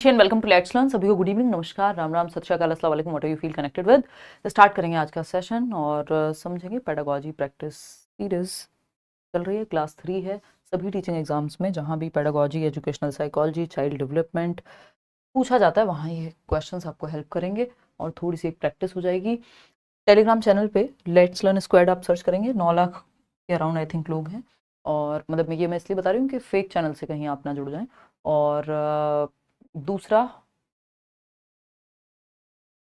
Welcome to let's learn. सभी को good evening, नमस्कार, राम राम, सत श्री अकाल, अस्सलाम वालेकुम, what are you feel connected with. Start करेंगे आज का सेशन और समझेंगे पेडागोजी प्रैक्टिस सीरीज चल रही है, क्लास 3 है। सभी टीचिंग एग्जाम्स में जहाँ भी pedagogy, educational psychology, child development पूछा जाता है वहाँ ये क्वेश्चंस आपको हेल्प करेंगे और थोड़ी सी एक प्रैक्टिस हो जाएगी। टेलीग्राम चैनल पे लेट्स लर्न स्क्वाड आप सर्च करेंगे, 9 लाख के अराउंड आई थिंक लोग हैं। और मतलब मैं इसलिए बता रही हूँ कि फेक चैनल से कहीं आप ना जुड़ जाएं। और दूसरा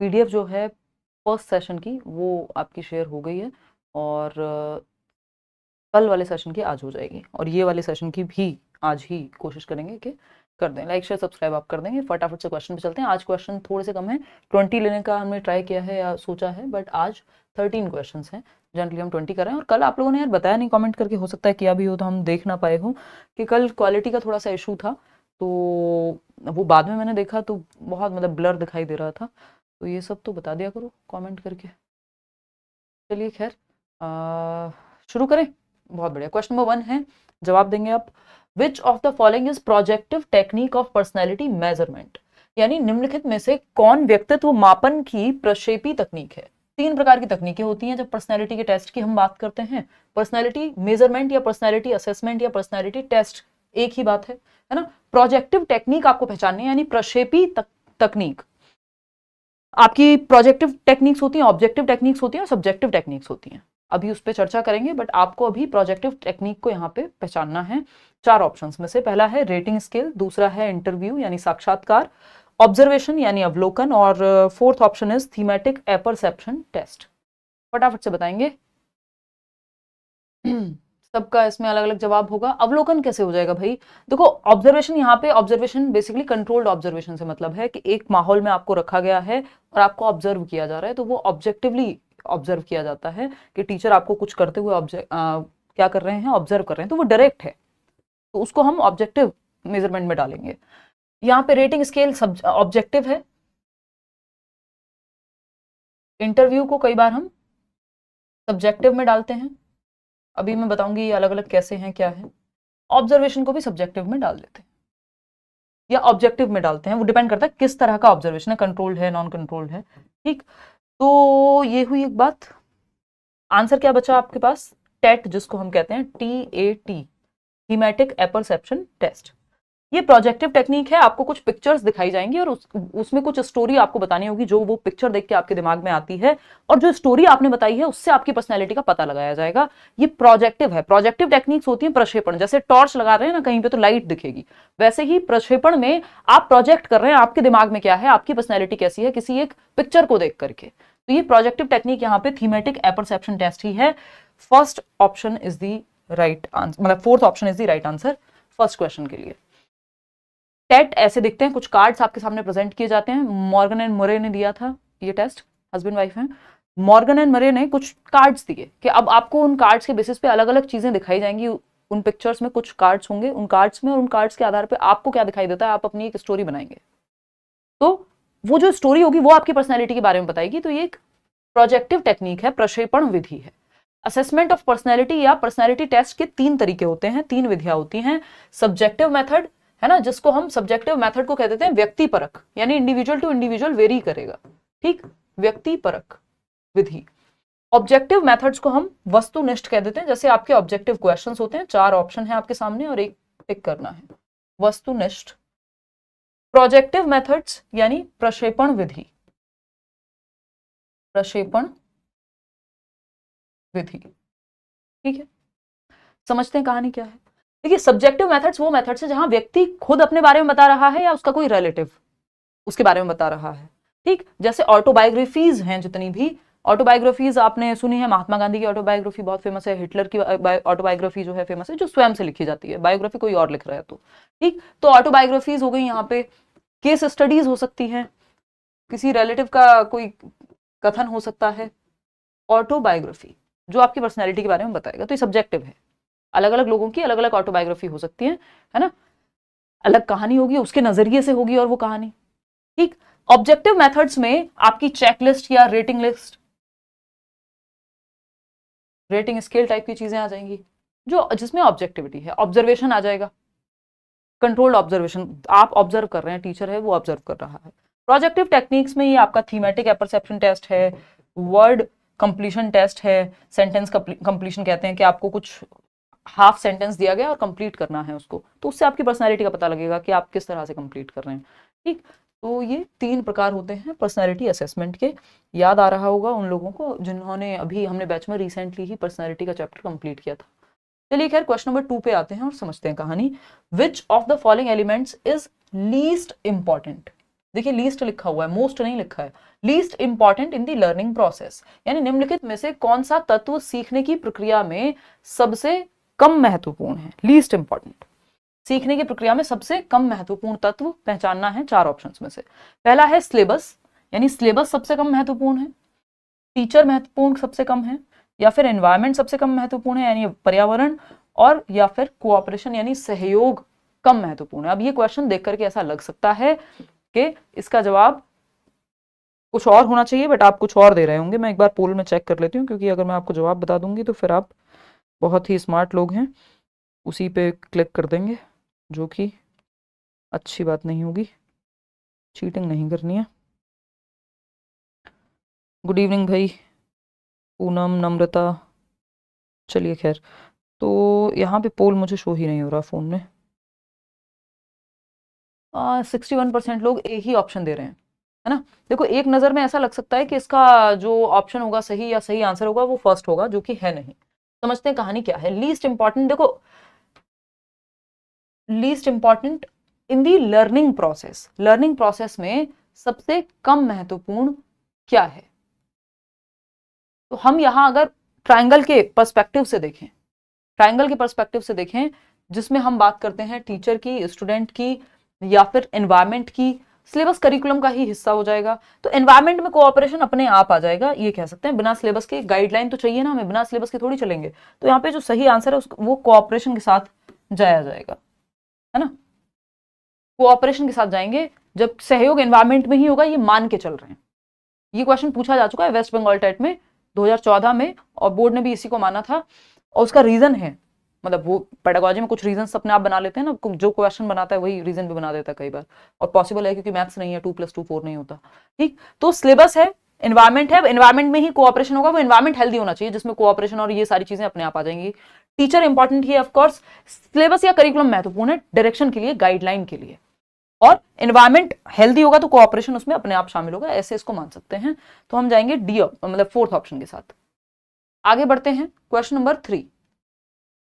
पीडीएफ जो है फर्स्ट सेशन की वो आपकी शेयर हो गई है और कल वाले सेशन की आज हो जाएगी और ये वाले सेशन की भी आज ही कोशिश करेंगे कि कर दें। लाइक शेयर सब्सक्राइब आप कर देंगे। फटाफट से क्वेश्चन पे चलते हैं। आज क्वेश्चन थोड़े से कम है, 20 लेने का हमने ट्राई किया है या सोचा है, बट आज 13 क्वेश्चन हैं। जनरली हम 20 कर रहे हैं। और कल आप लोगों ने यार बताया नहीं कमेंट करके, हो सकता है किया भी हो तो हम देख ना पाए हो, कि कल क्वालिटी का थोड़ा सा इशू था, तो वो बाद में मैंने देखा तो बहुत मतलब ब्लर दिखाई दे रहा था। तो ये सब तो बता दिया करो कमेंट करके। चलिए खैर शुरू करें। बहुत बढ़िया। क्वेश्चन नंबर 1 है, जवाब देंगे आप। विच of the following is projective technique of personality measurement, यानी निम्नलिखित में से कौन व्यक्तित्व मापन की प्रक्षेपी तकनीक है। 3 प्रकार की तकनीकें होती हैं जब पर्सनैलिटी के टेस्ट की हम बात करते हैं। पर्सनैलिटी मेजरमेंट या पर्सनैलिटी असेसमेंट या पर्सनैलिटी टेस्ट, एक ही बात है ना। प्रोजेक्टिव टेक्निक आपको पहचाननी है, यानी प्रक्षेपी तकनीक। आपकी प्रोजेक्टिव टेक्निक्स होती हैं, ऑब्जेक्टिव टेक्निक्स होती हैं और सब्जेक्टिव टेक्निक्स होती हैं। अभी उस पर चर्चा करेंगे, बट आपको अभी प्रोजेक्टिव टेक्निक को यहाँ पे पहचानना है। 4 ऑप्शंस में से पहला है रेटिंग स्केल, दूसरा है इंटरव्यू यानी साक्षात्कार, ऑब्जर्वेशन यानी अवलोकन, और fourth option is thematic apperception test. फटाफट से बताएंगे। सबका इसमें अलग अलग जवाब होगा। अवलोकन कैसे हो जाएगा भाई? देखो ऑब्जर्वेशन, यहाँ पे ऑब्जर्वेशन बेसिकली कंट्रोल्ड ऑब्जर्वेशन से मतलब है कि एक माहौल में आपको रखा गया है और आपको ऑब्जर्व किया जा रहा है, तो वो ऑब्जेक्टिवली ऑब्जर्व किया जाता है कि टीचर आपको कुछ करते हुए क्या कर रहे हैं, ऑब्जर्व कर रहे हैं, तो वो डायरेक्ट है, तो उसको हम ऑब्जेक्टिव मेजरमेंट में डालेंगे। यहाँ पे रेटिंग स्केल ऑब्जेक्टिव है। इंटरव्यू को कई बार हम सब्जेक्टिव में डालते हैं, अभी मैं बताऊंगी ये अलग अलग कैसे हैं, क्या है। ऑब्जर्वेशन को भी सब्जेक्टिव में डाल देते हैं या ऑब्जेक्टिव में डालते हैं, वो डिपेंड करता है किस तरह का ऑब्जर्वेशन है, कंट्रोल्ड है, नॉन कंट्रोल्ड है। ठीक, तो ये हुई एक बात। आंसर क्या बचा आपके पास? टेट, जिसको हम कहते हैं TAT, थीमेटिक एपरसेप्शन टेस्ट। ये प्रोजेक्टिव टेक्निक है। आपको कुछ पिक्चर्स दिखाई जाएंगी और उसमें कुछ स्टोरी आपको बतानी होगी, जो वो पिक्चर देख के आपके दिमाग में आती है, और जो स्टोरी आपने बताई है उससे आपकी पर्सनैलिटी का पता लगाया जाएगा। ये प्रोजेक्टिव है। प्रोजेक्टिव टेक्निक्स होती है प्रक्षेपण, जैसे टॉर्च लगा रहे हैं ना कहीं पे तो लाइट दिखेगी, वैसे ही प्रक्षेपण में आप प्रोजेक्ट कर रहे हैं आपके दिमाग में क्या है, आपकी पर्सनैलिटी कैसी है, किसी एक पिक्चर को देख करके। तो ये प्रोजेक्टिव टेक्निक यहाँ पे थीमेटिक एपरसेप्शन टेस्ट ही है। First option is the right answer, मतलब fourth option is the right answer first question के लिए। टेट ऐसे दिखते हैं, कुछ कार्ड्स आपके सामने प्रेजेंट किए जाते हैं। मॉर्गन एंड मरे ने दिया था ये टेस्ट, हस्बैंड वाइफ हैं। मॉर्गन एंड मरे ने कुछ कार्ड्स दिए कि अब आपको उन कार्ड्स के बेसिस पे अलग अलग चीजें दिखाई जाएंगी। उन पिक्चर्स में कुछ कार्ड्स होंगे, उन कार्ड्स में, और उन कार्ड्स के आधार पे आपको क्या दिखाई देता है, आप अपनी एक स्टोरी बनाएंगे। तो वो जो स्टोरी होगी वो आपकी पर्सनैलिटी के बारे में बताएगी। तो ये एक प्रोजेक्टिव टेक्निक है, प्रक्षेपण विधि है। असेसमेंट ऑफ पर्सनैलिटी या पर्सनैलिटी टेस्ट के 3 तरीके होते हैं, 3 विधियां होती हैं। सब्जेक्टिव मेथड है ना, जिसको हम सब्जेक्टिव मेथड को कह देते हैं व्यक्ति परक, यानी इंडिविजुअल टू इंडिविजुअल वेरी करेगा। ठीक, व्यक्ति परक विधि। ऑब्जेक्टिव मेथड्स को हम वस्तुनिष्ठ कह देते हैं, जैसे आपके ऑब्जेक्टिव क्वेश्चंस होते हैं, 4 ऑप्शन है आपके सामने और एक टिक करना है, वस्तुनिष्ठ। प्रोजेक्टिव मेथड्स यानी प्रक्षेपण विधि, प्रक्षेपण विधि। ठीक है, समझते हैं कहानी क्या है। देखिए सब्जेक्टिव मेथड्स वो मेथड्स है जहां व्यक्ति खुद अपने बारे में बता रहा है या उसका कोई रिलेटिव उसके बारे में बता रहा है। ठीक, जैसे ऑटोबायोग्राफीज हैं, जितनी भी ऑटोबायोग्राफीज आपने सुनी है, महात्मा गांधी की ऑटोबायोग्राफी बहुत फेमस है, हिटलर की ऑटोबायोग्राफी जो है फेमस है, जो स्वयं से लिखी जाती है, बायोग्राफी कोई और लिख रहा है तो। ठीक, तो ऑटोबायोग्राफीज हो गई। यहाँ पे केस स्टडीज हो सकती हैं, किसी रिलेटिव का कोई कथन हो सकता है। ऑटोबायोग्राफी जो आपकी पर्सनैलिटी के बारे में बताएगा, तो ये सब्जेक्टिव है। अलग अलग लोगों की अलग अलग ऑटोबायोग्राफी हो सकती है ना, अलग कहानी होगी, उसके नजरिए से होगी और वो कहानी। ठीक, ऑब्जेक्टिव मेथड्स में आपकी चेकलिस्ट या rating list, rating scale type की चीजें आ जाएंगी, जो जिसमें ऑब्जेक्टिविटी है। ऑब्जर्वेशन आ जाएगा, कंट्रोल्ड ऑब्जर्वेशन, आप ऑब्जर्व कर रहे हैं, टीचर है वो ऑब्जर्व कर रहा है। प्रोजेक्टिव टेक्निक्स में ये आपका थीमेटिक एपरसेप्शन टेस्ट है, वर्ड कंप्लीशन टेस्ट है, सेंटेंस कंप्लीशन कहते हैं कि आपको कुछ हाफ सेंटेंस दिया गया और कंप्लीट करना है उसको, तो उससे आपकी पर्सनैलिटी का पता लगेगा कि आप किस तरह से कंप्लीट कर रहे हैं। ठीक, तो ये 3 प्रकार होते हैं पर्सनैलिटी असेसमेंट के। याद आ रहा होगा उन लोगों को जिन्होंने अभी हमने बैच में रिसेंटली ही पर्सनैलिटी का चैप्टर कंप्लीट किया था। चलिए खैर क्वेश्चन नंबर 2 पे आते हैं और समझते हैं कहानी। विच of the following elements is least important. देखिए लीस्ट लिखा हुआ है, मोस्ट नहीं लिखा है, least important in the learning process, यानी निम्नलिखित में से कौन सा तत्व सीखने की प्रक्रिया में सबसे कम महत्वपूर्ण है। लीस्ट इंपॉर्टेंट, सीखने की प्रक्रिया में सबसे कम महत्वपूर्ण तत्व पहचानना है 4 ऑप्शंस में से। पहला है सिलेबस, यानी सिलेबस सबसे कम महत्वपूर्ण है, टीचर महत्वपूर्ण सबसे कम है, या फिर एनवायरनमेंट सबसे कम महत्वपूर्ण है यानी पर्यावरण, और या फिर कोऑपरेशन यानी सहयोग कम महत्वपूर्ण है। अब ये क्वेश्चन देख करके ऐसा लग सकता है कि इसका जवाब कुछ और होना चाहिए, बट आप कुछ और दे रहे होंगे। मैं एक बार पोल में चेक कर लेती हूँ, क्योंकि अगर मैं आपको जवाब बता दूंगी तो फिर आप बहुत ही स्मार्ट लोग हैं, उसी पे क्लिक कर देंगे, जो कि अच्छी बात नहीं होगी। चीटिंग नहीं करनी है। गुड इवनिंग भाई, पूनम, नम्रता। चलिए खैर, तो यहाँ पे पोल मुझे शो ही नहीं हो रहा फ़ोन में। 61% लोग एक ही ऑप्शन दे रहे हैं, है ना। देखो एक नज़र में ऐसा लग सकता है कि इसका जो ऑप्शन होगा सही या सही आंसर होगा वो फर्स्ट होगा, जो कि है नहीं। समझते हैं कहानी क्या है। लीस्ट इंपॉर्टेंट, देखो least important in the learning process, learning process में सबसे कम महत्वपूर्ण क्या है। तो हम यहां अगर ट्रायंगल के पर्सपेक्टिव से देखें, ट्रायंगल के पर्सपेक्टिव से देखें, जिसमें हम बात करते हैं टीचर की, स्टूडेंट की, या फिर एनवायरमेंट की, सिलेबस करिकुलम का ही हिस्सा हो जाएगा। तो एनवायरमेंट में कोऑपरेशन अपने आप आ जाएगा, ये कह सकते हैं। बिना सिलेबस के गाइडलाइन तो चाहिए ना हमें, बिना सिलेबस के थोड़ी चलेंगे। तो यहाँ पे जो सही आंसर है वो कोऑपरेशन के साथ जाया जाएगा, है ना। कोऑपरेशन के साथ जाएंगे, जब सहयोग एनवायरमेंट में ही होगा, ये मान के चल रहे हैं। ये क्वेश्चन पूछा जा चुका है वेस्ट बंगाल टेट में 2014 में, और बोर्ड ने भी इसी को माना था। और उसका रीजन है, मतलब वो पेडागोजी में कुछ रीजन अपने आप बना लेते हैं ना, जो क्वेश्चन बनाता है वही रीजन भी बना देता है कई बार, और पॉसिबल है क्योंकि मैथ्स नहीं है, 2 + 2 4 नहीं होता। ठीक, तो सिलेबस है, एनवायरमेंट है, एनवायरमेंट में ही कोऑपरेशन होगा। वो एनवायरमेंट हेल्दी होना चाहिए, जिसमें कोऑपरेशन और ये सारी चीजें अपने आप आ जाएंगी। टीचर इंपॉर्टेंट ही है ऑफकोर्स, सिलेबस या करिकुलम महत्वपूर्ण है डायरेक्शन के लिए, गाइडलाइन के लिए, और एनवायरमेंट हेल्दी होगा तो कोऑपरेशन उसमें अपने आप शामिल होगा, ऐसे इसको मान सकते हैं। तो हम जाएंगे डी, मतलब 4th ऑप्शन के साथ। आगे बढ़ते हैं, क्वेश्चन नंबर 3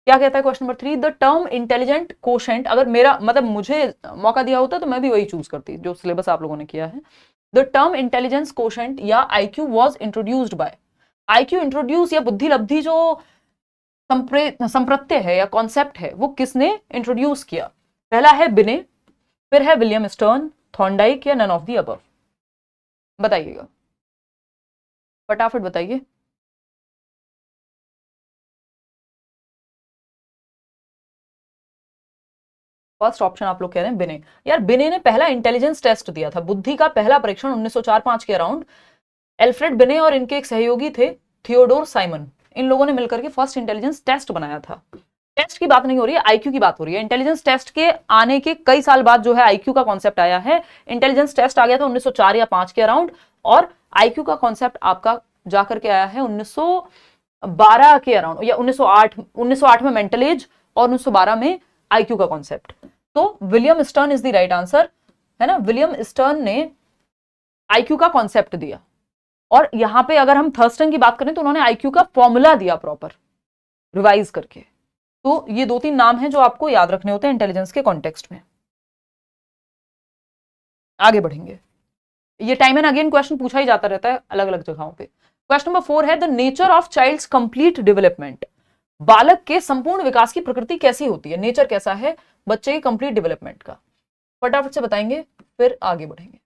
क्या कहता है। Question number 3, the term intelligent quotient, अगर मेरा मतलब मुझे मौका दिया होता तो मैं भी वही चूज करती जो सिलेबस आप लोगों ने किया है। द टर्म इंटेलिजेंस कोशेंट या IQ was introduced by, IQ introduce या बुद्धि लब्धि जो संप्रत्यय है या कॉन्सेप्ट है, वो किसने इंट्रोड्यूस किया। पहला है बिने, फिर है विलियम स्टर्न, थॉर्नडाइक, या नन ऑफ द अबव। बताइएगा, फटाफट बताइए। फर्स्ट ऑप्शन आप लोग कह रहे हैं बिने। यार बिने ने पहला इंटेलिजेंस टेस्ट दिया था, बुद्धि का पहला परीक्षण 1904-5 के अराउंड। एल्फ्रेड बिने और इनके एक सहयोगी थे थियोडोर साइमन, इन लोगों ने मिलकर के फर्स्ट इंटेलिजेंस टेस्ट बनाया था। टेस्ट की बात नहीं हो रही है, आईक्यू की बात हो रही है। इंटेलिजेंस टेस्ट के आने के कई साल बाद जो है आईक्यू का कॉन्सेप्ट आया है। इंटेलिजेंस टेस्ट आ गया था 1904 या 5 के अराउंड, और आईक्यू का कॉन्सेप्ट आपका जाकर के आया है 1912 के अराउंड, या 1908 में मेंटल एज, और 1912 में आईक्यू का कॉन्सेप्ट। तो William stern is the right answer, है ना। विलियम स्टर्न ने आईक्यू का कॉन्सेप्ट दिया, और यहां पे अगर हम थर्स्टन की बात करें तो उन्होंने आईक्यू का फॉर्मूला दिया प्रॉपर रिवाइज करके। तो ये 2-3 नाम हैं जो आपको याद रखने होते हैं इंटेलिजेंस के कॉन्टेक्स्ट में। आगे बढ़ेंगे, ये टाइम एंड अगेन क्वेश्चन पूछा ही जाता रहता है अलग अलग जगहों पे। क्वेश्चन नंबर 4 है the nature of child's complete development, बालक के संपूर्ण विकास की प्रकृति कैसी होती है, नेचर कैसा है बच्चे के कंप्लीट डेवलपमेंट का। फटाफट से बताएंगे, फिर आगे बढ़ेंगे।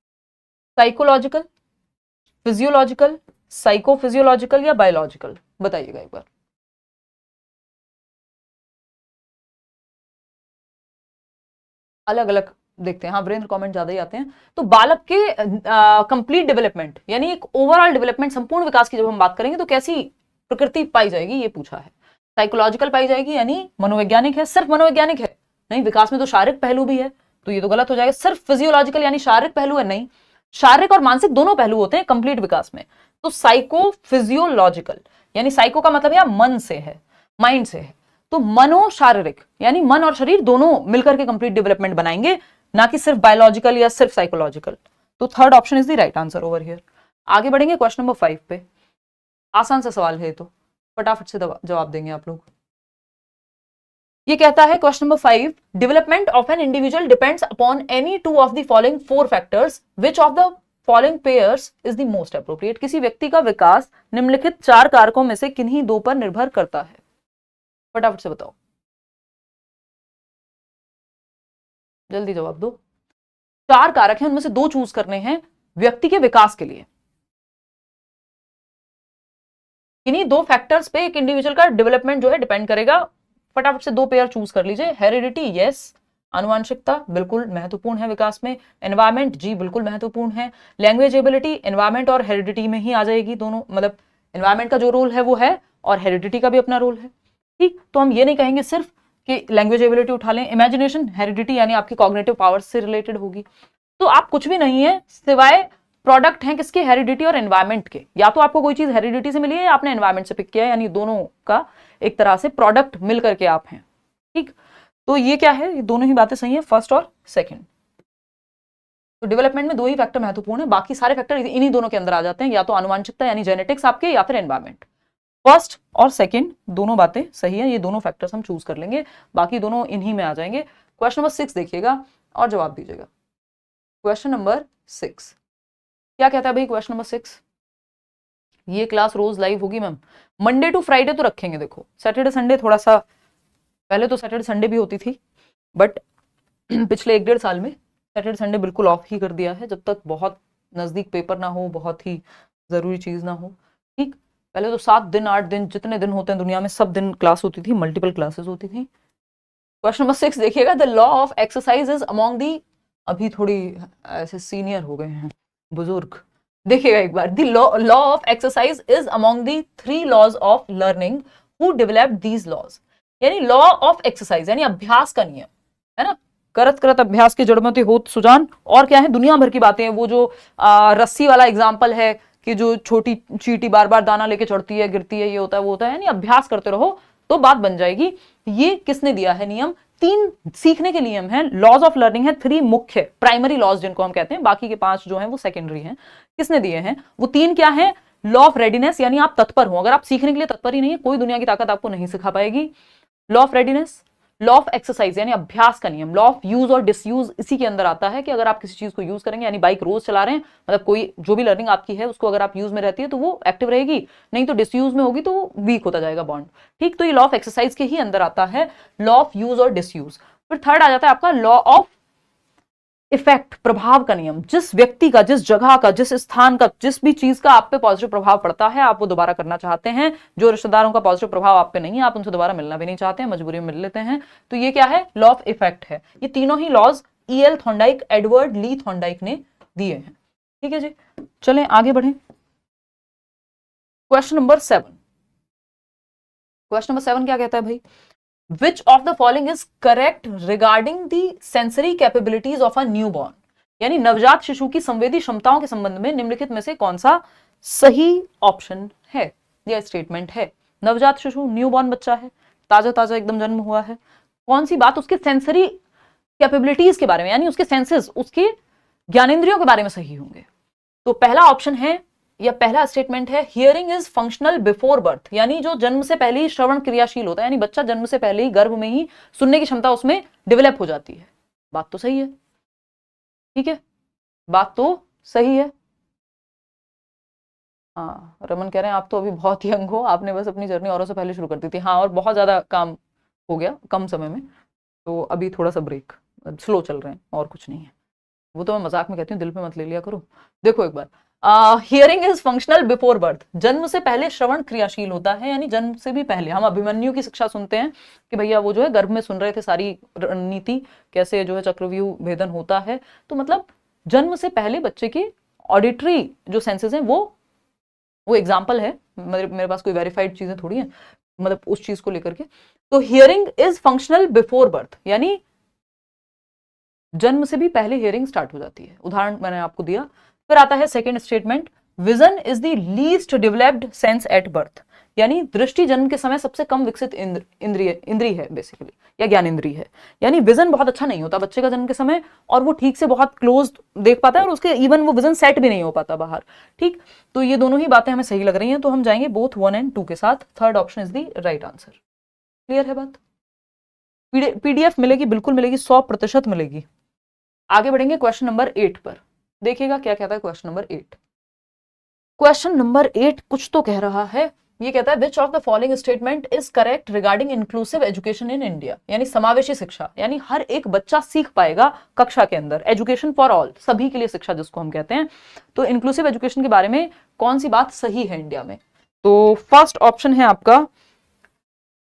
साइकोलॉजिकल, फिजियोलॉजिकल, साइकोफिजियोलॉजिकल, या बायोलॉजिकल, बताइएगा एक बार। अलग अलग देखते हैं, हाँ वीरेंद्र कमेंट ज्यादा ही आते हैं। तो बालक के कंप्लीट डेवलपमेंट यानी एक ओवरऑल डेवलपमेंट, संपूर्ण विकास की जब हम बात करेंगे तो कैसी प्रकृति पाई जाएगी, ये पूछा है। साइकोलॉजिकल पाई जाएगी यानी मनोवैज्ञानिक है, सिर्फ मनोवैज्ञानिक है, नहीं, विकास में तो शारीरिक पहलू भी है, तो ये तो गलत हो जाएगा। सिर्फ फिजियोलॉजिकल यानी शारीरिक पहलू है, नहीं, शारीरिक और मानसिक दोनों पहलू होते हैं कंप्लीट विकास में। तो साइको फिजियोलॉजिकल यानी साइको का मतलब यह मन से है, माइंड से है, तो मनो शारीरिक यानी मन और शरीर दोनों मिलकर के कंप्लीट डेवलपमेंट बनाएंगे, ना कि सिर्फ बायोलॉजिकल या सिर्फ साइकोलॉजिकल। तो third option is the right answer over here. आगे बढ़ेंगे क्वेश्चन नंबर 5 पे। आसान सा सवाल है, तो फटाफट से जवाब देंगे आप लोग। ये कहता है question number 5, development of an individual depends upon any two of the following 4 factors, which of the following pairs is the most appropriate. किसी व्यक्ति का विकास निम्नलिखित 4 कारकों में से किन्हीं 2 पर निर्भर करता है। फटाफट से बताओ, जल्दी जवाब दो। 4 कारक हैं, उनमें से 2 चूज करने हैं व्यक्ति के विकास के लिए। इन्हीं 2 फैक्टर्स पे एक इंडिविजुअल का डेवलपमेंट जो है डिपेंड करेगा। फटाफट से 2 पेयर चूज कर लीजिए। हेरिडिटी, यस, आनुवंशिकता बिल्कुल महत्वपूर्ण है विकास में। एनवायरमेंट, जी बिल्कुल महत्वपूर्ण है। लैंग्वेज एबिलिटी एनवायरमेंट और हेरिडिटी में ही आ जाएगी दोनों, मतलब एनवायरमेंट का जो रोल है वो है और हेरिडिटी का भी अपना रोल है। ठीक, तो हम ये नहीं कहेंगे सिर्फ कि लैंग्वेज एबिलिटी उठा लें। इमेजिनेशन, हेरिडिटी यानी आपकी कॉग्निटिव पावर्स से रिलेटेड होगी। तो आप कुछ भी नहीं है सिवाय प्रोडक्ट हैं किसके, हेरिडिटी और एनवायरमेंट के। या तो आपको कोई चीज हेरिडिटी से मिली है या आपने एनवायरमेंट से पिक किया है, यानी दोनों का एक तरह से प्रोडक्ट मिल करके आप हैं। ठीक, तो ये क्या है, ये दोनों ही बातें सही है, फर्स्ट और सेकंड। तो डेवलपमेंट में 2 ही फैक्टर महत्वपूर्ण है, बाकी सारे फैक्टर इन्हीं दोनों के अंदर आ जाते हैं, या तो आनुवंशिकता यानी जेनेटिक्स आपके, या फिर एनवायरमेंट। फर्स्ट और सेकंड दोनों बातें सही है, ये दोनों फैक्टर्स हम चूज कर लेंगे, बाकी दोनों इन्हीं में आ जाएंगे। क्वेश्चन नंबर 6 देखिएगा और जवाब दीजिएगा। क्वेश्चन नंबर 6 क्या कहता है भाई? क्वेश्चन नंबर 6, ये क्लास रोज लाइव होगी मैम, मंडे टू फ्राइडे तो रखेंगे। देखो सैटरडे संडे थोड़ा सा, पहले तो सैटरडे संडे भी होती थी, बट पिछले 1-1.5 साल में सैटरडे संडे बिल्कुल ऑफ ही कर दिया है, जब तक बहुत नजदीक पेपर ना हो, बहुत ही जरूरी चीज ना हो। ठीक, पहले तो 7 दिन 8 दिन जितने दिन होते हैं दुनिया में सब दिन क्लास होती थी, मल्टीपल क्लासेस होती थी। क्वेश्चन नंबर 6 देखिएगा, the law of exercise is among the, अभी थोड़ी ऐसे सीनियर हो गए हैं बुजुर्ग, देखिएगा एक बार, the law of exercise is among the 3 laws of learning, who developed these laws. यानी लॉ ऑफ एक्सरसाइज यानी अभ्यास का नियम है ना, करत करत अभ्यास की जड़मति होत सुजान। और क्या है, दुनिया भर की बातें हैं, वो जो रस्सी वाला एग्जाम्पल है कि जो छोटी चींटी बार बार दाना लेके चढ़ती है, गिरती है, ये होता है वो होता है, यानी अभ्यास करते रहो तो बात बन जाएगी। ये किसने दिया है नियम? 3 सीखने के नियम है, लॉज ऑफ लर्निंग है, 3 मुख्य प्राइमरी लॉज जिनको हम कहते हैं, बाकी के 5 जो हैं वो सेकेंडरी हैं। किसने दिए हैं वो 3? क्या है? लॉ ऑफ रेडीनेस यानी आप तत्पर हो, अगर आप सीखने के लिए तत्पर ही नहीं है कोई दुनिया की ताकत आपको नहीं सिखा पाएगी। Law of readiness, law of exercise यानी अभ्यास का नियम, लॉ ऑफ यूज और डिसयूज इसी के अंदर आता है कि अगर आप किसी चीज को यूज करेंगे, यानी बाइक रोज चला रहे हैं, मतलब कोई जो भी लर्निंग आपकी है उसको अगर आप यूज में रहती है तो वो एक्टिव रहेगी, नहीं तो डिसयूज में होगी तो वो वीक होता जाएगा बॉन्ड। ठीक, तो ये लॉ ऑफ एक्सरसाइज के ही अंदर आता है लॉ ऑफ यूज और डिसयूज। फिर थर्ड आ जाता है आपका लॉ ऑफ इफेक्ट, प्रभाव का नियम, जिस व्यक्ति का, जिस जगह का, जिस स्थान का, जिस भी चीज का आप पे पॉजिटिव प्रभाव पड़ता है आप वो दोबारा करना चाहते हैं। जो रिश्तेदारों का पॉजिटिव प्रभाव आप पे नहीं है आप उनसे दोबारा मिलना भी नहीं चाहते हैं, मजबूरी में मिल लेते हैं, तो ये क्या है? लॉ ऑफ इफेक्ट है। ये तीनों ही लॉज E.L. थॉर्नडाइक, एडवर्ड ली थॉर्नडाइक ने दिए हैं। ठीक है जी, चलें आगे बढ़ें। क्वेश्चन नंबर 7, क्वेश्चन नंबर 7 क्या कहता है भाई? Which of the following is correct regarding the sensory capabilities of a newborn? यानी नवजात शिशु की संवेदी क्षमताओं के संबंध में निम्नलिखित में से कौन सा सही ऑप्शन है या स्टेटमेंट है? नवजात शिशु, न्यूबॉर्न बच्चा है, ताजा ताजा एकदम जन्म हुआ है, कौन सी बात उसके सेंसरी कैपेबिलिटीज के बारे में, यानी उसके सेंसेस, उसके ज्ञानेंद्रियों के बारे में सही होंगे? तो पहला ऑप्शन है या पहला स्टेटमेंट है, hearing is functional before birth, यानी जो जन्म से पहले ही श्रवण क्रियाशील होता है, यानी बच्चा जन्म से पहले ही गर्भ में ही सुनने की क्षमता उसमें डेवलप हो जाती है। बात तो सही है, ठीक है, बात तो सही है। हाँ, रमन कह रहे हैं आप तो अभी बहुत यंग हो, आपने बस अपनी जर्नी औरों से पहले शुरू कर दी थी। हाँ, और बहुत ज्यादा काम हो गया कम समय में, तो अभी थोड़ा सा ब्रेक, स्लो चल रहे हैं और कुछ नहीं है। वो तो मैं मजाक में कहती हूँ, दिल पे मत ले लिया करो। देखो एक बार, hearing is functional before birth, जन्म से पहले श्रवण क्रियाशील होता है, यानी जन्म से भी पहले। हम अभिमन्यु की शिक्षा सुनते हैं कि भैया वो जो है गर्भ में सुन रहे थे सारी रणनीति, कैसे जो है चक्रव्यूह भेदन होता है, तो मतलब जन्म से पहले बच्चे की ऑडिटरी जो सेंसेस हैं वो एग्जाम्पल है, मेरे पास कोई वेरीफाइड चीजें थोड़ी है, मतलब उस चीज को लेकर के। तो hearing is functional before birth, यानी जन्म से भी पहले हियरिंग स्टार्ट हो जाती है, उदाहरण मैंने आपको दिया। फिर आता है second statement, vision is the least developed sense at birth, यानी दृष्टि जन्म के समय सबसे कम विकसित इंद्रिय है बेसिकली, या ज्ञान इंद्रिय है। यानी विजन बहुत अच्छा नहीं होता बच्चे का जन्म के समय, और वो ठीक से बहुत क्लोज देख पाता है, और उसके इवन वो विजन सेट भी नहीं हो पाता बाहर। ठीक, तो ये दोनों ही बातें हमें सही लग रही हैं, तो हम जाएंगे बोथ 1 और 2 के साथ। Third option is the right answer. Clear है बात? पीडीएफ मिलेगी, बिल्कुल मिलेगी, 100% मिलेगी। आगे बढ़ेंगे क्वेश्चन नंबर 8 पर। देखिएगा क्या कहता है क्वेश्चन नंबर 8। क्वेश्चन नंबर 8 कुछ तो कह रहा है, ये कहता है विच of the following statement is correct regarding inclusive education in India, यानी समावेशी शिक्षा, यानी हर एक बच्चा सीख पाएगा कक्षा के अंदर, एजुकेशन फॉर ऑल, सभी के लिए शिक्षा जिसको हम कहते हैं। तो इंक्लूसिव एजुकेशन के बारे में कौन सी बात सही है इंडिया में? तो फर्स्ट ऑप्शन है आपका,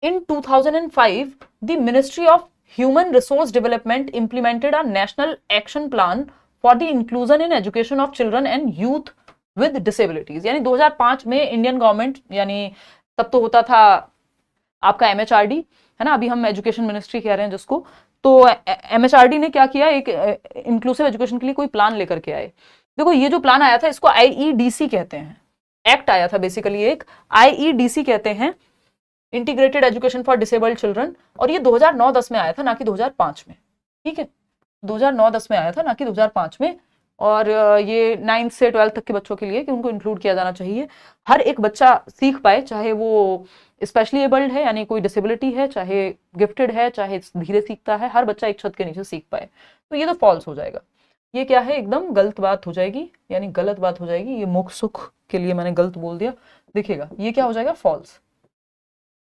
इन 2005 the ministry of human resource development implemented a national action plan for the inclusion in education of children and youth with disabilities, यानी 2005 में इंडियन गवर्नमेंट, यानी तब तो होता था आपका एमएचआरडी, है ना, अभी हम एजुकेशन मिनिस्ट्री कह रहे हैं जिसको, तो एमएचआरडी ने क्या किया, एक इंक्लूसिव एजुकेशन के लिए कोई प्लान लेकर के आए। देखो ये जो प्लान आया था इसको आईईडीसी कहते हैं, एक्ट आया था बेसिकली एक, आईईडीसी कहते हैं, integrated education for disabled children, और ये 2009-10 में आया था, ना कि 2005 में। ठीक है, 2009-10 में आया था, ना कि 2005 में। और ये 9th से 12th तक के बच्चों के लिए कि उनको इंक्लूड किया जाना चाहिए, हर एक बच्चा सीख पाए, चाहे वो स्पेशली एबल्ड है यानी कोई डिसेबिलिटी है, चाहे गिफ्टेड है, चाहे धीरे सीखता है, हर बच्चा एक छत के नीचे सीख पाए। तो ये तो फॉल्स हो जाएगा, ये क्या है, एकदम गलत बात हो जाएगी, यानी गलत बात हो जाएगी, ये मुख सुख के लिए मैंने गलत बोल दिया। देखिएगा ये क्या हो जाएगा, फॉल्स।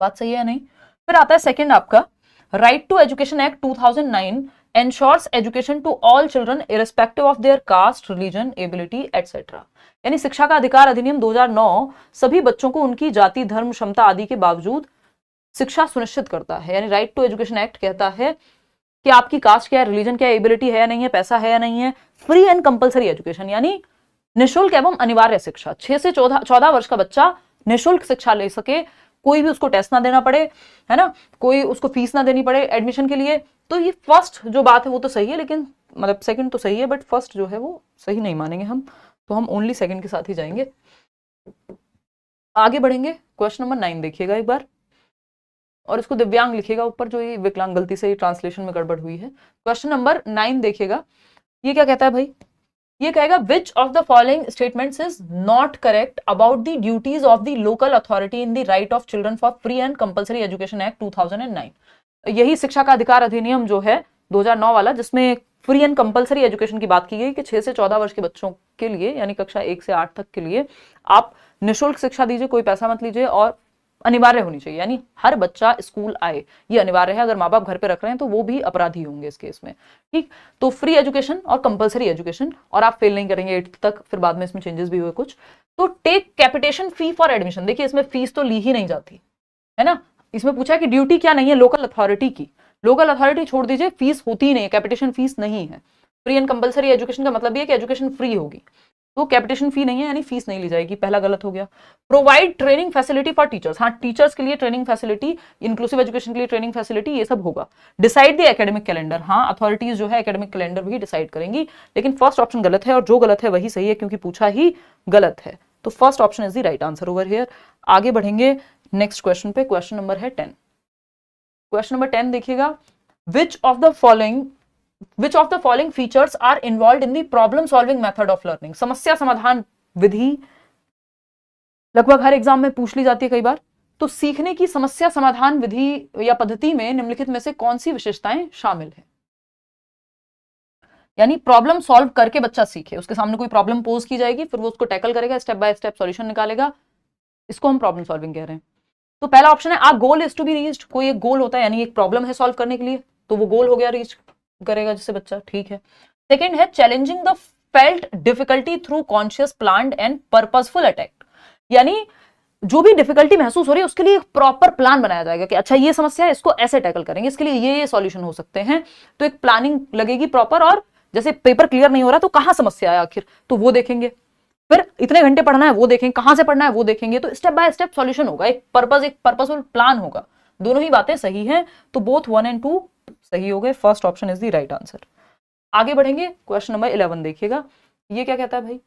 बात सही है नहीं? फिर आता है सेकंड आपका, right to education act 2009 ensures education to all children irrespective of their caste, religion, ability, etc. यानी शिक्षा का अधिकार अधिनियम 2009 सभी बच्चों को उनकी जाति, धर्म, क्षमता आदि के बावजूद शिक्षा सुनिश्चित करता है। यानी राइट टू एजुकेशन एक्ट कहता है कि आपकी कास्ट क्या है, रिलीजन क्या है, एबिलिटी है या नहीं है, पैसा है या नहीं है, फ्री एंड कंपलसरी एजुकेशन, यानी निःशुल्क एवं अनिवार्य शिक्षा। 6 से 14 वर्ष का बच्चा निःशुल्क शिक्षा ले सके, कोई भी उसको टेस्ट ना देना पड़े, है ना, कोई उसको फीस ना देनी पड़े एडमिशन के लिए। तो ये फर्स्ट जो बात है वो तो सही है, लेकिन मतलब सेकंड तो सही है, बट फर्स्ट जो है वो सही नहीं मानेंगे हम, तो हम ओनली सेकंड के साथ ही जाएंगे। आगे बढ़ेंगे, क्वेश्चन नंबर 9 देखिएगा एक बार, और इसको दिव्यांग लिखिएगा ऊपर, जो ये विकलांग गलती से ट्रांसलेशन में गड़बड़ हुई है। क्वेश्चन नंबर 9 देखिएगा, ये क्या कहता है भाई, ये कहेगा विच of the following statements is not correct about the duties of the local authority in the right of children for free and compulsory education act 2009। यही शिक्षा का अधिकार अधिनियम जो है 2009 वाला, जिसमें फ्री एंड कंपलसरी एजुकेशन की बात की गई कि 6 से 14 वर्ष के बच्चों के लिए, यानी कक्षा 1 से 8 तक के लिए आप निःशुल्क शिक्षा दीजिए, कोई पैसा मत लीजिए, और अनिवार्य होनी चाहिए, यानी हर बच्चा स्कूल आए, ये अनिवार्य है। अगर माँ बाप घर पे रख रहे हैं तो वो भी अपराधी होंगे इस केस में। ठीक, तो फ्री एजुकेशन और कंपलसरी एजुकेशन, और आप फेल नहीं करेंगे 8th तक, फिर बाद में इसमें चेंजेस भी हुए कुछ। तो take capitation fee for admission, देखिए इसमें फीस तो ली ही नहीं जाती है ना, इसमें पूछा है कि ड्यूटी क्या नहीं है लोकल अथॉरिटी की, लोकल अथॉरिटी छोड़ दीजिए, फीस होती ही नहीं है, कैपिटेशन फीस नहीं है। फ्री एंड कंपलसरी एजुकेशन का मतलब ये है कि एजुकेशन फ्री होगी, तो कैपिटेशन फी नहीं है, यानी फीस नहीं ली जाएगी, पहला गलत हो गया। Provide training facility for teachers, हाँ टीचर्स के लिए ट्रेनिंग फैसिलिटी, इंक्लूसिव एजुकेशन के लिए ट्रेनिंग फैसिलिटी, ये सब होगा। डिसाइड द एकेडमिक कैलेंडर, हाँ अथॉरिटीज जो है एकेडमिक कैलेंडर भी डिसाइड करेंगी, लेकिन फर्स्ट ऑप्शन गलत है, और जो गलत है वही सही है क्योंकि पूछा ही गलत है। तो first option is the right answer over here. आगे बढ़ेंगे नेक्स्ट क्वेश्चन पे, क्वेश्चन नंबर है 10। क्वेश्चन नंबर 10 देखिएगा, which of the following features are involve in the problem solving method of learning, समस्या समाधान विधि लगभग हर एग्जाम में पूछ ली जाती है कई बार। तो सीखने की समस्या समाधान विधि या पद्धति में निम्नलिखित में से कौन सी विशेषताएं शामिल है? यानी प्रॉब्लम सॉल्व करके बच्चा सीखे, उसके सामने कोई प्रॉब्लम पोज की जाएगी, फिर वो उसको टैकल करेगा, स्टेप बाय स्टेप सॉल्यूशन निकालेगा, इसको हम प्रॉब्लम सॉल्विंग कह रहे हैं। तो पहला ऑप्शन है, a goal is to be reached, कोई एक गोल होता है, यानी एक प्रॉब्लम है सॉल्व करने के लिए, तो वो गोल हो गया, रीच करेगा जिससे बच्चा, ठीक है। सेकंड है challenging the felt difficulty through conscious planned and purposeful attack, यानी जो भी डिफिकल्टी महसूस हो रही है उसके लिए एक प्रॉपर प्लान बनाया जाएगा कि अच्छा ये समस्या है, इसको ऐसे टैकल करेंगे, इसके लिए ये सॉल्यूशन हो सकते हैं, तो एक प्लानिंग लगेगी प्रॉपर। और जैसे पेपर क्लियर नहीं हो रहा तो कहां समस्या है आखिर, तो वो देखेंगे, फिर इतने घंटे पढ़ना है वो देखेंगे, कहां से पढ़ना है वो देखेंगे, तो स्टेप बाय स्टेप सॉल्यूशन होगा, एक पर्पसफुल प्लान होगा। दोनों ही बातें सही हैं, तो बोथ 1 और 2 सही हो गए, first option is the right answer. आगे बढ़ेंगे, क्वेश्चन नंबर 11 देखिएगा, ये क्या कहता है भाई।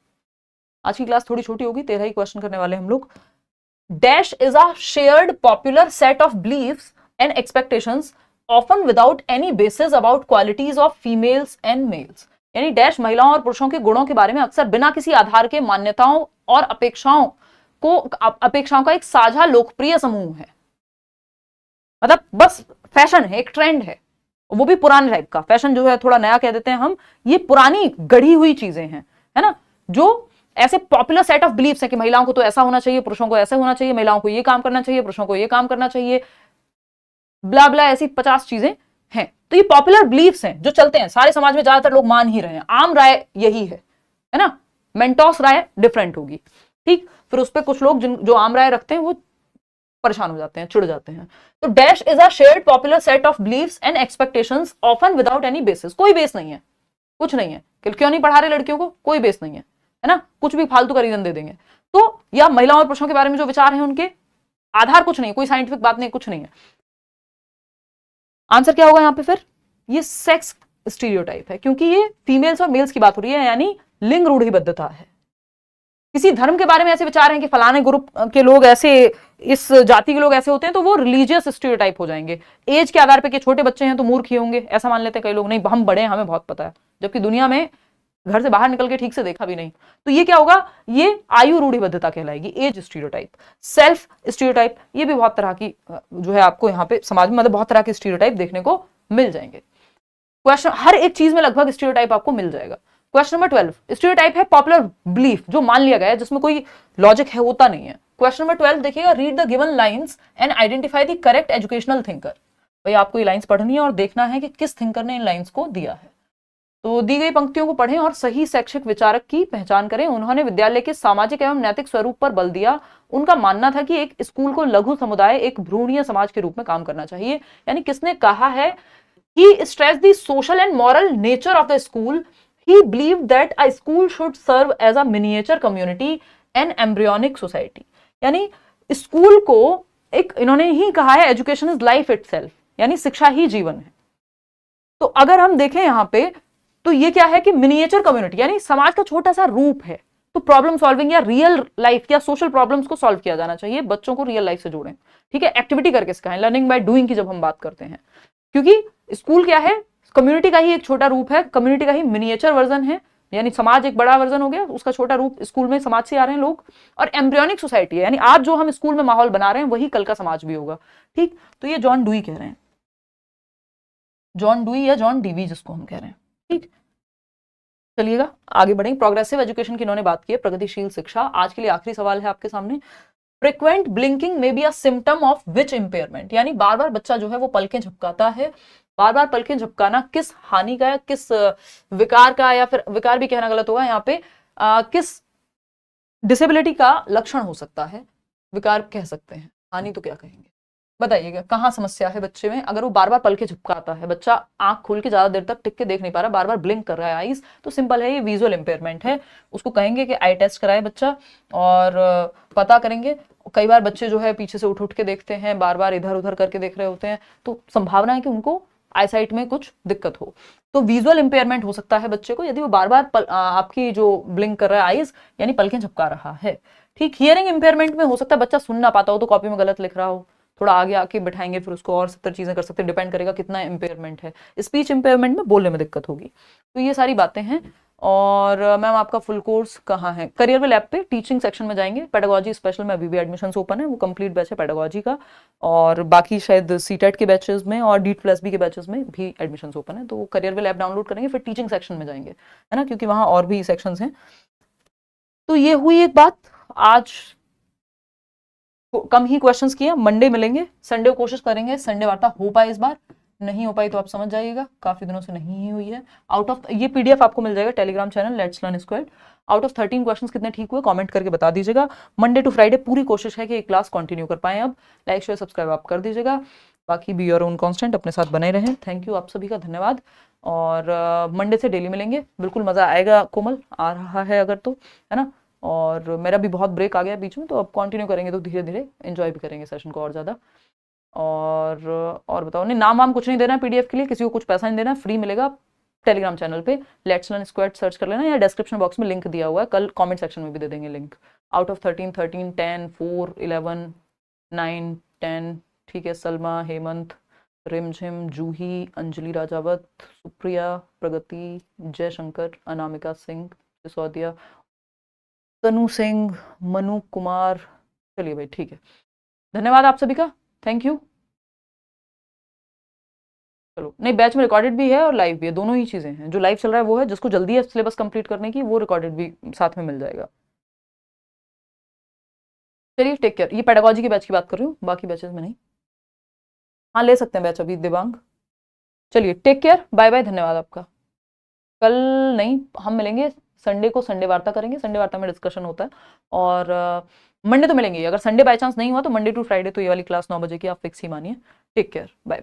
आज की क्लास थोड़ी छोटी होगी, 13 ही क्वेश्चन करने वाले हम लोग। Dash is a shared popular set of beliefs and expectations often without any basis about qualities of females and males. यानी डैश महिलाओं और पुरुषों के गुणों के बारे में अक्सर बिना किसी आधार के मान्यताओं और अपेक्षाओं का एक साझा लोकप्रिय समूह है। मतलब बस फैशन है, एक ट्रेंड है, वो भी पुराने टाइप का फैशन जो है, थोड़ा नया कह देते हैं हम, ये पुरानी गढ़ी हुई चीजें हैं, है ना, जो ऐसे पॉपुलर सेट ऑफ बिलीफ्स है कि महिलाओं को तो ऐसा होना चाहिए, पुरुषों को ऐसा होना चाहिए, महिलाओं को ये काम करना चाहिए, पुरुषों को ये काम करना चाहिए, ब्ला ब्ला, ऐसी 50 चीजें हैं। तो ये पॉपुलर बिलीफ्स हैं जो चलते हैं, सारे समाज में ज्यादातर लोग मान ही रहे हैं, आम राय यही है ना। मेंटोस राय डिफरेंट होगी, ठीक। फिर उस पर कुछ लोग जो आम राय रखते हैं वो परेशान हो जाते हैं, चिढ़ जाते हैं। तो dash is a shared popular set of beliefs and expectations often without any basis. कोई बेस नहीं है, कुछ नहीं है, क्यों नहीं पढ़ा रहे लड़कियों को, कोई बेस नहीं है ना, कुछ भी फालतू का रीजन दे देंगे। तो या महिलाओं और पुरुषों के बारे में जो विचार हैं उनके आधार कुछ नहीं, कोई साइंटिफिक बात नहीं, कुछ नहीं है। आंसर क्या होगा यहाँ पे फिर, ये सेक्स स्टीरियोटाइप है, क्योंकि ये फीमेल्स और मेल्स की बात हो रही है, यानी लिंग रूढ़िबद्धता है। किसी धर्म के बारे में ऐसे विचार हैं कि फलाने ग्रुप के लोग ऐसे, इस जाति के लोग ऐसे होते हैं, तो वो रिलीजियस स्टीरियोटाइप हो जाएंगे। एज के आधार पे कि छोटे बच्चे हैं तो मूर्ख ही होंगे, ऐसा मान लेते हैं कई लोग, नहीं हम बड़े हैं हमें बहुत पता है, जबकि दुनिया में घर से बाहर निकल के ठीक से देखा भी नहीं। तो ये क्या होगा, ये आयु रूढ़िबद्धता कहलाएगी, एज स्टीरियोटाइप। सेल्फ स्टीरियोटाइप, ये भी बहुत तरह की जो है आपको यहाँ पे समाज में, मतलब बहुत तरह के स्टीरियोटाइप देखने को मिल जाएंगे। क्वेश्चन हर एक चीज में लगभग स्टीरियोटाइप आपको मिल जाएगा। क्वेश्चन नंबर 12, स्टीरियोटाइप है पॉपुलर बिलीफ, जो मान लिया गया है, जिसमें कोई लॉजिक है, होता नहीं है। क्वेश्चन नंबर 12 देखिएगा, read the given lines and identify the correct educational thinker. भाई आपको ये लाइंस पढ़नी है और देखना है कि किस थिंकर ने इन लाइंस को दिया है। तो दी गई पंक्तियों को पढ़ें और सही शैक्षिक विचारक की पहचान करें। उन्होंने विद्यालय के सामाजिक एवं नैतिक स्वरूप पर बल दिया। उनका मानना था कि एक स्कूल को लघु समुदाय, एक भ्रूणीय समाज के रूप में काम करना चाहिए। यानी किसने कहा है, he stressed the social and moral nature of the school. He believed that a school should serve as a miniature community and embryonic society. यानी स्कूल को एक, इन्होंने ही कहा है, एजुकेशन इज लाइफ इटसेल्फ, यानी शिक्षा ही जीवन है। तो अगर हम देखें यहाँ पे, तो ये क्या है कि मिनिएचर कम्युनिटी, यानी समाज का छोटा सा रूप है। तो प्रॉब्लम सॉल्विंग या रियल लाइफ या सोशल प्रॉब्लम्स को सॉल्व किया जाना चाहिए, बच्चों को रियल लाइफ से जोड़ें, ठीक है। एक्टिविटी करके सिखाएं, लर्निंग बाय डूइंग की जब हम बात करते हैं, क्योंकि स्कूल क्या है, कम्युनिटी का ही एक छोटा रूप है, कम्युनिटी का ही मिनिएचर वर्जन है, यानी समाज एक बड़ा वर्जन हो गया, उसका छोटा रूप स्कूल में समाज से आ रहे हैं लोग। और एम्ब्रियोनिक सोसाइटी है, यानी आज जो हम स्कूल में माहौल बना रहे हैं वही कल का समाज भी होगा, ठीक। तो ये जॉन डुई कह रहे हैं, जॉन डुई या जॉन डीवी जिसको हम कह रहे हैं, ठीक। चलिएगा आगे बढ़ेंगे। प्रोग्रेसिव एजुकेशन की इन्होंने बात की है, प्रगतिशील शिक्षा। आज के लिए आखिरी सवाल है आपके सामने, फ्रीक्वेंट ब्लिंकिंग में be a symptom of which impairment. यानी बार बार बच्चा जो है वो पलकें झपकाता है, बार बार पलकें झपकाना किस हानि का, किस विकार का, या फिर विकार भी कहना गलत होगा यहाँ पे, किस डिसेबिलिटी का लक्षण हो सकता है, विकार कह सकते हैं, हानि तो क्या कहेंगे, बताइएगा कहाँ समस्या है बच्चे में। अगर वो बार बार पलकें झपकाता है, बच्चा आंख खोल के ज्यादा देर तक टिक के देख नहीं पा रहा, बार बार ब्लिंक कर रहा है आईज, तो सिंपल है, ये विजुअल इंपेयरमेंट है। उसको कहेंगे कि आई टेस्ट कराए बच्चा और पता करेंगे। कई बार बच्चे जो है पीछे से उठ उठ के देखते हैं, बार बार इधर उधर करके देख रहे होते हैं, तो संभावना है कि उनको आईसाइट में कुछ दिक्कत हो। तो विजुअल इंपेयरमेंट हो सकता है बच्चे को, यदि वो बार बार आपकी जो ब्लिंक कर रहा है आईज, यानी पलकें झपका रहा है, ठीक। हियरिंग इंपेयरमेंट में हो सकता है बच्चा सुन ना पाता हो, तो कॉपी में गलत लिख रहा हो, थोड़ा आगे आके बिठाएंगे फिर उसको और 70 चीजें कर सकते हैं, डिपेंड करेगा कितना इंपेयरमेंट है। स्पीच इंपेयरमेंट में बोलने में दिक्कत होगी। तो ये सारी बातें हैं। और मैम आपका फुल कोर्स कहाँ है, करियर विल ऐप पे टीचिंग सेक्शन में जाएंगे। पेडागोजी स्पेशल में अभी भी एडमिशंस ओपन है, वो कंप्लीट बैच है पेडागोजी का, और बाकी शायद सीटेट के बैचेस में और DEET+B के बैचेस में भी एडमिशंस ओपन है। तो करियर विल ऐप डाउनलोड करेंगे, फिर टीचिंग सेक्शन में जाएंगे, है ना, क्योंकि वहाँ और भी सेक्शंस हैं। तो ये हुई एक बात, आज कम ही क्वेश्चंस किए, मंडे मिलेंगे, संडे को कोशिश करेंगे संडे वार्ता हो पाए। इस बार नहीं हो पाई तो आप समझ जाइएगा, काफी दिनों से नहीं ही हुई है। आउट ऑफ, ये PDF आपको मिल जाएगा Telegram channel let's learn squared. Out of 13 questions कितने ठीक हुए कमेंट करके बता दीजिएगा। मंडे टू फ्राइडे पूरी कोशिश है कि एक क्लास कंटिन्यू कर पाएं। अब लाइक शेयर सब्सक्राइब आप कर दीजिएगा, बाकी बी योर ओन कांस्टेंट, अपने साथ बने रहें। थैंक यू आप सभी का, धन्यवाद। और मंडे से डेली मिलेंगे, बिल्कुल मजा आएगा। कोमल आ रहा है अगर तो, है ना, और मेरा भी बहुत ब्रेक आ गया बीच में, तो अब कंटिन्यू करेंगे तो धीरे धीरे एंजॉय भी करेंगे सेशन को और ज़्यादा। और बताओ, नहीं नाम वाम कुछ नहीं देना है PDF के लिए, किसी को कुछ पैसा नहीं देना, फ्री मिलेगा। टेलीग्राम चैनल पे लेट्स लर्न स्क्वाड सर्च कर लेना, या डिस्क्रिप्शन बॉक्स में लिंक दिया हुआ है, कल कमेंट सेक्शन में भी दे देंगे लिंक। आउट ऑफ 13 13 10 4 11 9 10, ठीक है। सलमा, हेमंत, रिमझिम, जूही, अंजलि राजावत, सुप्रिया, प्रगति, जयशंकर, अनामिका सिंह, सिसोदिया, तनु सिंह, मनु कुमार। चलिए भाई ठीक है, धन्यवाद आप सभी का, थैंक यू। चलो, नहीं बैच में रिकॉर्डेड भी है और लाइव भी है, दोनों ही चीजें हैं। जो लाइव चल रहा है वो है, जिसको जल्दी है सिलेबस कंप्लीट करने की, वो रिकॉर्डेड भी साथ में मिल जाएगा। चलिए टेक केयर। ये पेडागोजी के बैच की बात कर रही हूँ, बाकी बैचेस में नहीं। हाँ ले सकते हैं बैच अभी दिव्यांग। चलिए टेक केयर, बाय बाय, धन्यवाद आपका। कल नहीं, हम मिलेंगे संडे को, संडे वार्ता करेंगे, संडे वार्ता में डिस्कशन होता है। और मंडे तो मिलेंगे, अगर संडे बाय चांस नहीं हुआ तो मंडे टू फ्राइडे तो ये वाली क्लास 9 बजे की आप फिक्स ही मानिए। Take care, bye.